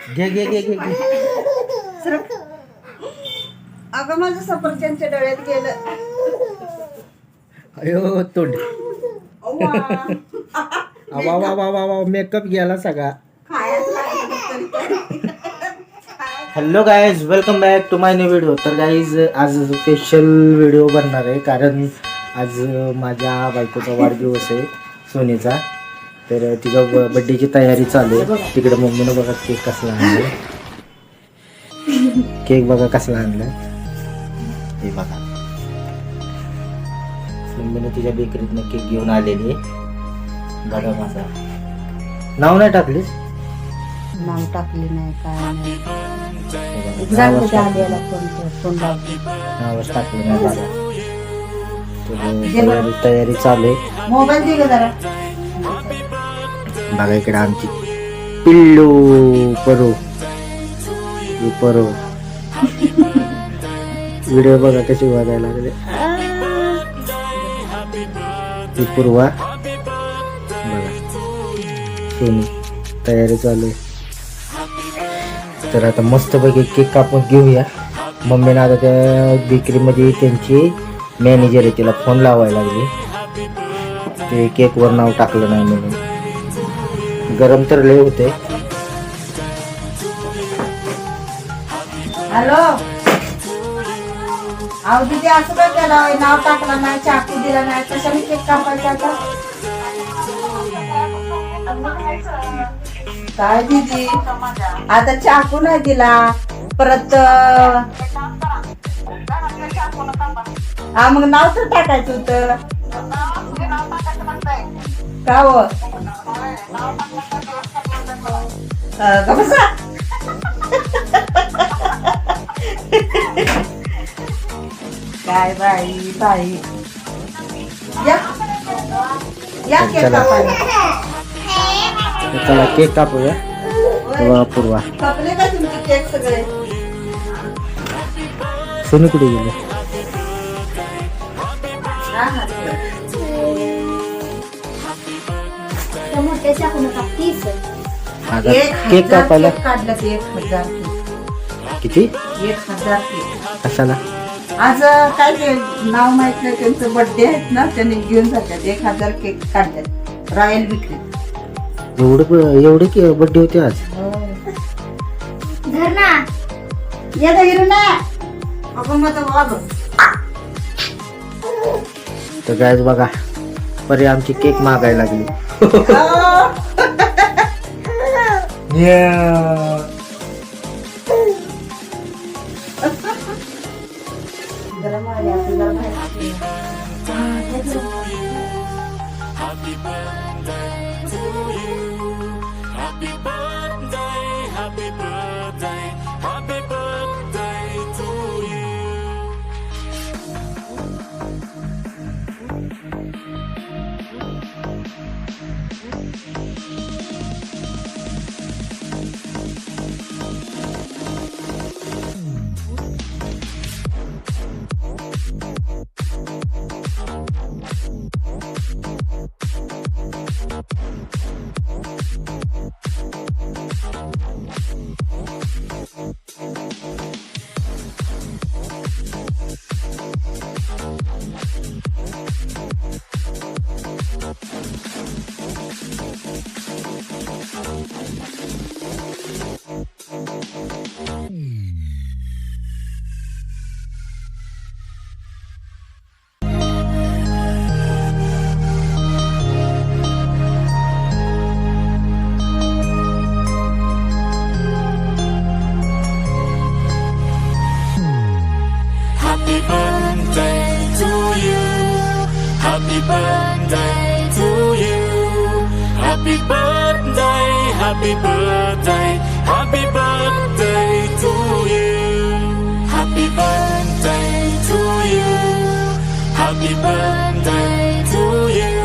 घे घे घे घे घे. सरक. अगं माझं सफरचंदच्या डोळ्यात गेलं. अयो तोंड. अव्वा. वा वा वा वा वा मेकअप गेला सगळा. खायचं लागलं तरी. Hello guys, welcome back to my new video. तर गाईज आज स्पेशल व्हिडिओ बनणार आहे कारण आज माझ्या बायकोचा वाढदिवस आहे सोनीचा. तर तिच्या बड्डेची तयारी चालू आहे. तिकडे मम्मीनं बघा केक कसला आणला. केक बघा कसला आणला हे बघा. मम्मीनं तिच्या बेकरीतनं केक घेऊन आलेली बघा. माझा नाव नाही टाकलीस? नाव टाकली नाही काय नाही. नावच मोबाईल टाकलं नाही बघा. तर तयारी चालू आहे दे ग जरा. बघा. इकडे आमची पिल्लू परो परो व्हिडिओ बघा कशी वाजायला लागले. ती पूर्वा बघा. सोनी तयारी चालू आहे. तर आता मस्तपैकी केक कापून घेऊया. मम्मीने आता त्या बेकरीमध्ये त्यांची मॅनेजर आहे तिला फोन लावायला लागली. ते केकवर नाव टाकलं नाही म्हणून. गरम तर लय होते. हॅलो. अहो दीदी असं काय केलं? नाव टाकलं नाही, चाकू दिला नाही, कशाने केक कापायचा आता? काय दीदी आता चाकू नाही दिला परत. हा मग नाव तर टाकायचं होतं का हो? का बसा. काय बाई बाई. या या केक कापायला. चला केक कापूया. तेव्हा पूर्वा कापले का तुमचे केक सगळे? सोनी कुठे गेले? हा हा. आता एक केक हजार कापायला केक काढलं ते 1000 केक. किती? 1000 केक. कशाला? आज काय ते नाव माहित नाही, त्यांचं बर्थडे आहेत ना, त्यांनी घेऊन जातात. 1000 केक काढतात रॉयल विक्री. एवढे की बड्डे होते आज? हिरो ना आपण मग वाग. तर गायज बघा परी आमची केक मागायला लागली. Happy birthday to you. Happy birthday, happy birthday, happy birthday to you. Happy birthday to you. Happy birthday to you.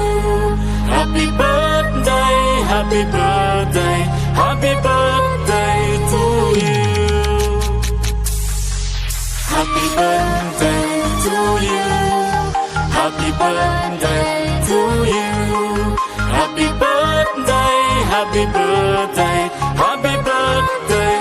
Happy birthday, happy birthday, happy birthday to you. Happy birthday to you. Happy birthday to you. Happy birthday, happy birthday, happy birthday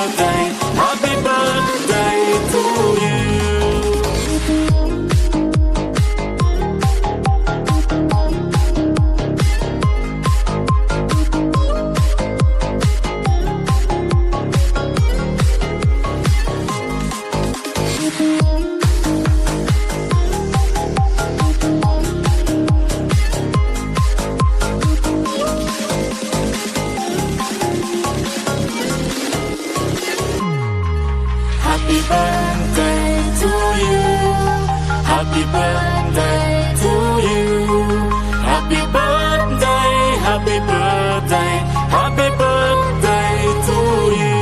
birthday, happy birthday to you. Happy birthday to you. Happy birthday to you. Happy birthday, happy birthday, happy birthday to you.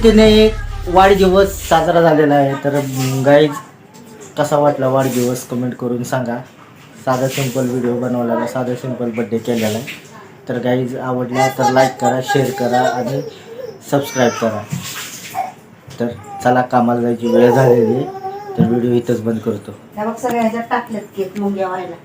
तिने एक वाढदिवस साजरा झालेला आहे. तर guys कसा वाटला वाढदिवस कमेंट करून सांगा. साधा सिंपल व्हिडिओ बनवलेला आहे, साधा सिंपल बड्डे केलेला आहे. तर गाईज आवडला तर लाईक करा, शेअर करा आणि सबस्क्राईब करा. तर चला कामाला जायची वेळ झालेली आहे, तर व्हिडिओ इथंच बंद करतो. त्या मग सगळ्या ह्याच्यात टाकलेत केक मुंग्या व्हायला.